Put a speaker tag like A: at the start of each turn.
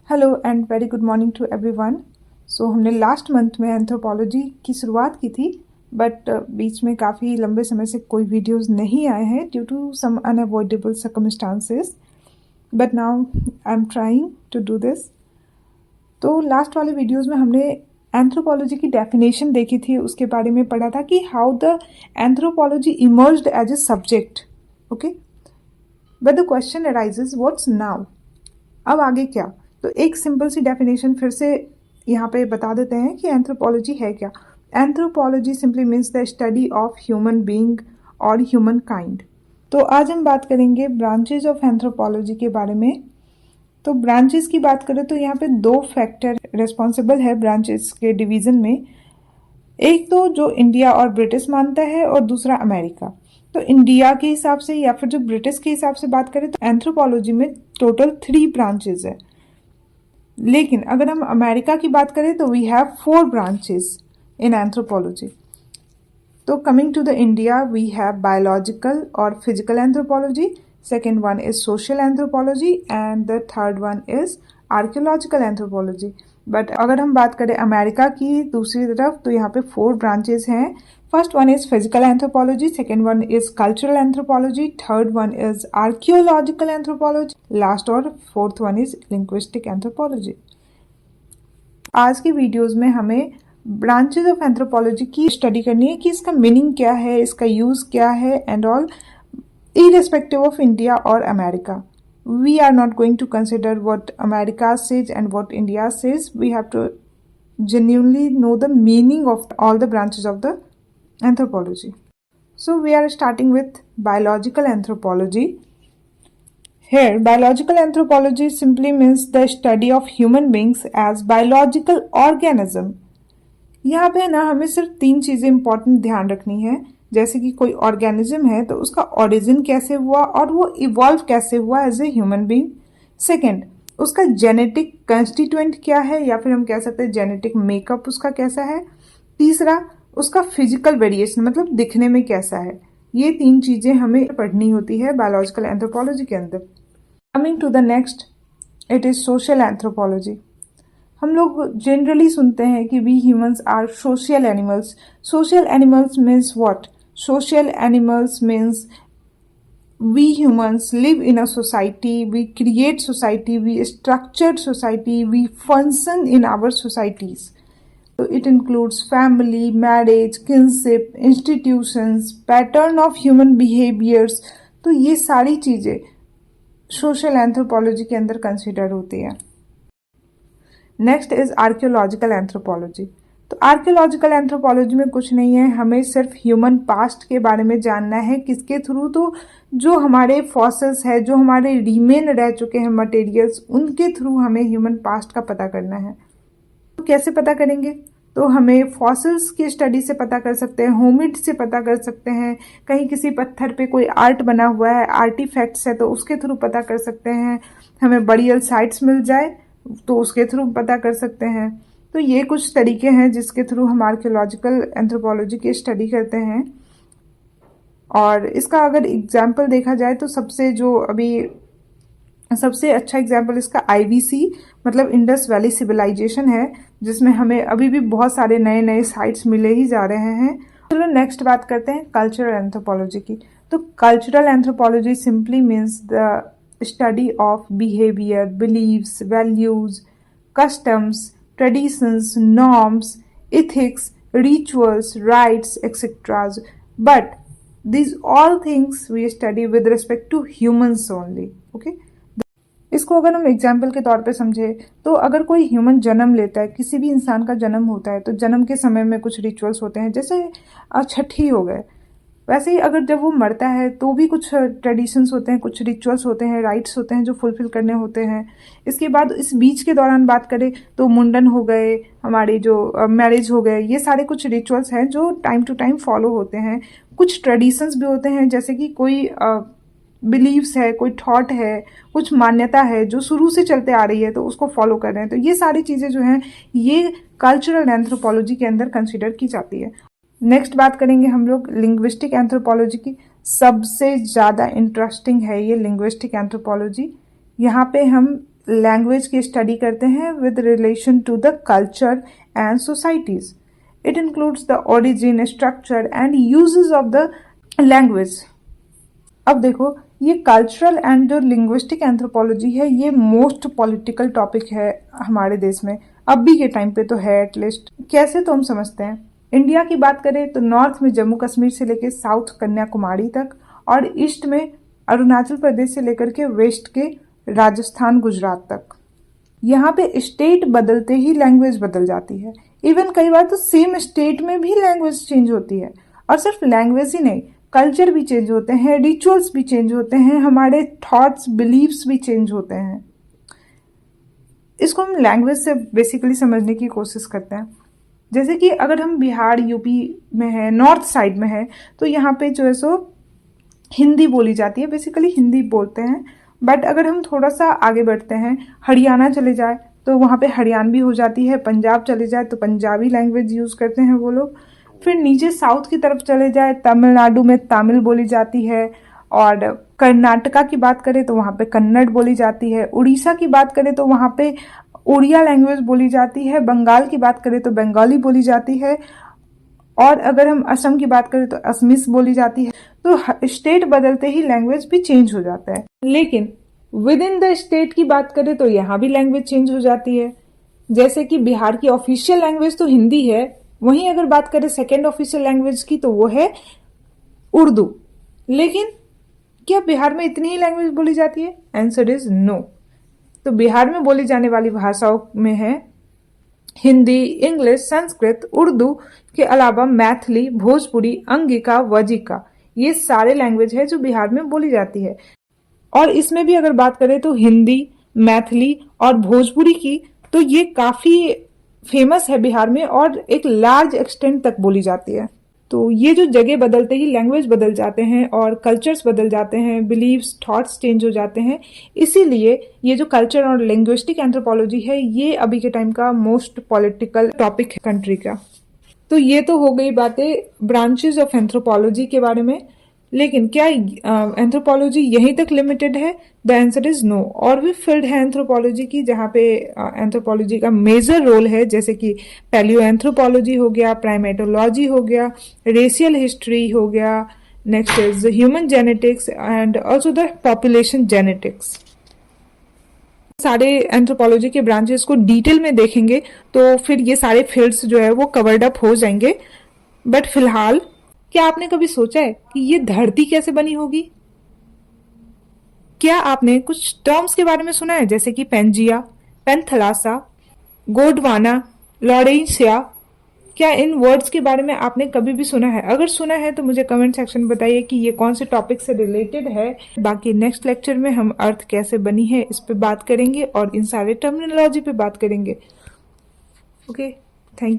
A: Hello and very good morning to everyone. So हमने last month में anthropology की शुरुआत की थी, बट बीच में काफ़ी लंबे समय से कोई वीडियोस नहीं आए हैं due to some unavoidable circumstances, but now I am trying to do this. तो लास्ट वाले वीडियोस में हमने एंथ्रोपोलॉजी की डेफिनेशन देखी थी, उसके बारे में पढ़ा था कि how the anthropology emerged as a subject. Okay, but the question arises what's now. अब आगे क्या? तो एक सिंपल सी डेफिनेशन फिर से यहाँ पे बता देते हैं कि एंथ्रोपोलॉजी है क्या। Anthropology simply means the study of human being और ह्यूमन काइंड। तो आज हम बात करेंगे ब्रांचेज ऑफ एंथ्रोपोलॉजी के बारे में। तो ब्रांचेस की बात करें तो यहाँ पे दो फैक्टर रेस्पॉन्सिबल है ब्रांचेस के डिवीजन में। एक तो जो इंडिया और ब्रिटिश मानता है और दूसरा अमेरिका। तो इंडिया के हिसाब से या फिर जो ब्रिटिश के हिसाब से बात करें तो एंथ्रोपोलॉजी में टोटल 3 ब्रांचेज है, लेकिन अगर हम अमेरिका की बात करें तो we have 4 branches in anthropology. तो coming to the India, we have biological और physical anthropology, second one is social anthropology and the third one is archaeological anthropology. But अगर हम बात करें अमेरिका की दूसरी तरफ तो यहाँ पे 4 ब्रांचेस हैं। First one is physical anthropology, second one is cultural anthropology, third one is archaeological anthropology, last और fourth one is linguistic anthropology. आज की वीडियोस में हमें ब्रांचेज ऑफ एंथ्रोपोलॉजी की स्टडी करनी है कि इसका मीनिंग क्या है, इसका यूज क्या है and all, irrespective of India or America. We are not going to consider what America says and what India says. We have to genuinely know the meaning of all the branches of the anthropology. So we are starting with biological anthropology. Here biological anthropology simply means the study of human beings as biological organism. यहाँ पे ना हमें सिर्फ 3 चीजें important ध्यान रखनी है, जैसे कि कोई ऑर्गेनिज्म है तो उसका ओरिजिन कैसे हुआ और वो इवॉल्व कैसे हुआ as a human being. Second, उसका जेनेटिक कंस्टिट्यूएंट क्या है या फिर हम कह सकते हैं जेनेटिक मेकअप उसका कैसा है। तीसरा, उसका फिजिकल वेरिएशन मतलब दिखने में कैसा है। ये 3 चीजें हमें पढ़नी होती है बायोलॉजिकल एंथ्रोपोलॉजी के अंदर। Coming to the next, it is social anthropology. हम लोग जनरली सुनते हैं कि we humans are social animals. Social animals means what? Social animals means we humans live in a society, we create society, we structure society, we function in our societies. So it includes family, marriage, kinship, institutions, pattern of human behaviors. तो ये सारी चीजें social anthropology के अंदर consider होती है। Next is archaeological anthropology. तो archaeological anthropology में कुछ नहीं है, हमें सिर्फ ह्यूमन पास्ट के बारे में जानना है। किसके थ्रू? तो जो हमारे फॉसिल्स है, जो हमारे रिमेन रह चुके हैं मटेरियल्स, उनके थ्रू हमें ह्यूमन पास्ट का पता करना है। तो कैसे पता करेंगे? तो हमें फॉसिल्स की स्टडी से पता कर सकते हैं, होमिड से पता कर सकते हैं, कहीं किसी पत्थर पे कोई आर्ट बना हुआ है, आर्टिफैक्ट्स है तो उसके थ्रू पता कर सकते हैं। हमें बरियल साइट्स मिल जाए तो उसके थ्रू पता कर सकते हैं। तो ये कुछ तरीके हैं जिसके थ्रू हम आर्कियोलॉजिकल एंथ्रोपोलॉजी की स्टडी करते हैं। और इसका अगर एग्जाम्पल देखा जाए तो सबसे अच्छा एग्जाम्पल इसका IVC मतलब इंडस वैली सिविलाइजेशन है, जिसमें हमें अभी भी बहुत सारे नए नए साइट्स मिले ही जा रहे हैं। चलो नेक्स्ट बात करते हैं कल्चरल एंथ्रोपोलॉजी की। तो cultural anthropology simply means the study of behaviour, beliefs, values, customs, traditions, norms, ethics, rituals, rites, etc. But these all things we study with respect to humans only. Okay? इसको अगर हम example के तौर पे समझे तो अगर कोई ह्यूमन जन्म लेता है, किसी भी इंसान का जन्म होता है, तो जन्म के समय में कुछ रिचुअल्स होते हैं, जैसे छठी हो गए। वैसे ही अगर जब वो मरता है तो भी कुछ ट्रेडिशंस होते हैं, कुछ रिचुअल्स होते हैं, राइट्स होते हैं जो फुलफिल करने होते हैं। इसके बाद इस बीच के दौरान बात करें तो मुंडन हो गए, हमारे जो मैरिज हो गए, ये सारे कुछ रिचुअल्स हैं जो टाइम टू टाइम फॉलो होते हैं। कुछ ट्रेडिशंस भी होते हैं, जैसे कि कोई बिलीव्स है, कोई थॉट है, कुछ मान्यता है जो शुरू से चलते आ रही है तो उसको फॉलो कर रहे हैं। तो ये सारी चीज़ें जो हैं ये कल्चरल एंथ्रोपोलॉजी के अंदर कंसिडर की जाती है। नेक्स्ट बात करेंगे हम लोग लिंग्विस्टिक एंथ्रोपोलॉजी की। सबसे ज़्यादा इंटरेस्टिंग है ये लिंग्विस्टिक एंथ्रोपोलॉजी। यहाँ पे हम लैंग्वेज की स्टडी करते हैं with relation to the culture and societies. It includes the origin, structure and uses of the language. अब देखो, ये कल्चरल एंड जो लिंग्विस्टिक एंथ्रोपोलॉजी है, ये मोस्ट पॉलिटिकल टॉपिक है हमारे देश में, अभी के टाइम पे तो है एटलीस्ट। कैसे तो हम समझते हैं, इंडिया की बात करें तो नॉर्थ में जम्मू कश्मीर से लेकर साउथ कन्याकुमारी तक, और ईस्ट में अरुणाचल प्रदेश से लेकर के वेस्ट के राजस्थान गुजरात तक। यहाँ पे स्टेट बदलते ही लैंग्वेज बदल जाती है। इवन कई बार तो सेम स्टेट में भी लैंग्वेज चेंज होती है। और सिर्फ लैंग्वेज ही नहीं, कल्चर भी चेंज होते हैं, रिचुअल्स भी चेंज होते हैं, हमारे थॉट्स, बिलीव्स भी चेंज होते हैं। इसको हम लैंग्वेज से बेसिकली समझने की कोशिश करते हैं। जैसे कि अगर हम बिहार, यूपी में है, नॉर्थ साइड में है, तो यहाँ पे जो है सो हिंदी बोली जाती है, बेसिकली हिंदी बोलते हैं। बट अगर हम थोड़ा सा आगे बढ़ते हैं, हरियाणा चले जाए तो वहाँ पे हरियाणवी हो जाती है, पंजाब चले जाए तो पंजाबी लैंग्वेज यूज़ करते हैं वो लोग। फिर नीचे साउथ की तरफ चले जाए, तमिलनाडु में तमिल बोली जाती है, और कर्नाटका की बात करें तो वहाँ पे कन्नड़ बोली जाती है, उड़ीसा की बात करें तो वहाँ पे उड़िया लैंग्वेज बोली जाती है, बंगाल की बात करें तो बंगाली बोली जाती है, और अगर हम असम की बात करें तो असमीस बोली जाती है। तो स्टेट बदलते ही लैंग्वेज भी चेंज हो जाता है। लेकिन विद इन द स्टेट की बात करें तो यहाँ भी लैंग्वेज चेंज हो जाती है। जैसे कि बिहार की ऑफिशियल लैंग्वेज तो हिंदी है, वहीं अगर बात करें सेकेंड ऑफिशियल लैंग्वेज की तो वो है उर्दू। लेकिन क्या बिहार में इतनी ही लैंग्वेज बोली जाती है? Answer is no. तो बिहार में बोली जाने वाली भाषाओं में है हिंदी, इंग्लिश, संस्कृत, उर्दू के अलावा मैथिली, भोजपुरी, अंगिका, वजिका, ये सारे लैंग्वेज है जो बिहार में बोली जाती है। और इसमें भी अगर बात करें तो हिंदी, मैथिली और भोजपुरी की, तो ये काफी फेमस है बिहार में और एक लार्ज एक्सटेंट तक बोली जाती है। तो ये जो जगह बदलते ही लैंग्वेज बदल जाते हैं और कल्चर्स बदल जाते हैं, बिलीव्स, थॉट्स चेंज हो जाते हैं, इसीलिए ये जो कल्चर और लिंग्विस्टिक एंथ्रोपोलॉजी है, ये अभी के टाइम का मोस्ट पॉलिटिकल टॉपिक है कंट्री का। तो ये तो हो गई बातें ब्रांचेस ऑफ एंथ्रोपोलॉजी के बारे में। लेकिन क्या एंथ्रोपोलॉजी यहीं तक लिमिटेड है? The answer is no. और भी फील्ड है एंथ्रोपोलॉजी की जहाँ पे एंथ्रोपोलॉजी का मेजर रोल है, जैसे कि पैलियो एंथ्रोपोलॉजी हो गया, प्राइमेटोलॉजी हो गया, रेशियल हिस्ट्री हो गया, next is human genetics and also the population genetics. सारे एंथ्रोपोलॉजी के ब्रांचेस को डिटेल में देखेंगे तो फिर ये सारे फील्ड्स जो है वो कवर्ड अप हो जाएंगे। बट फिलहाल क्या आपने कभी सोचा है कि ये धरती कैसे बनी होगी? क्या आपने कुछ टर्म्स के बारे में सुना है, जैसे कि पेंजिया, पेंथलासा, गोडवाना, लॉरेंसिया? क्या इन वर्ड्स के बारे में आपने कभी भी सुना है? अगर सुना है तो मुझे कमेंट सेक्शन में बताइए कि ये कौन से टॉपिक से रिलेटेड है। बाकी नेक्स्ट लेक्चर में हम अर्थ कैसे बनी है इस पे बात करेंगे और इन सारे टर्मिनोलॉजी पे बात करेंगे। Okay, thank you.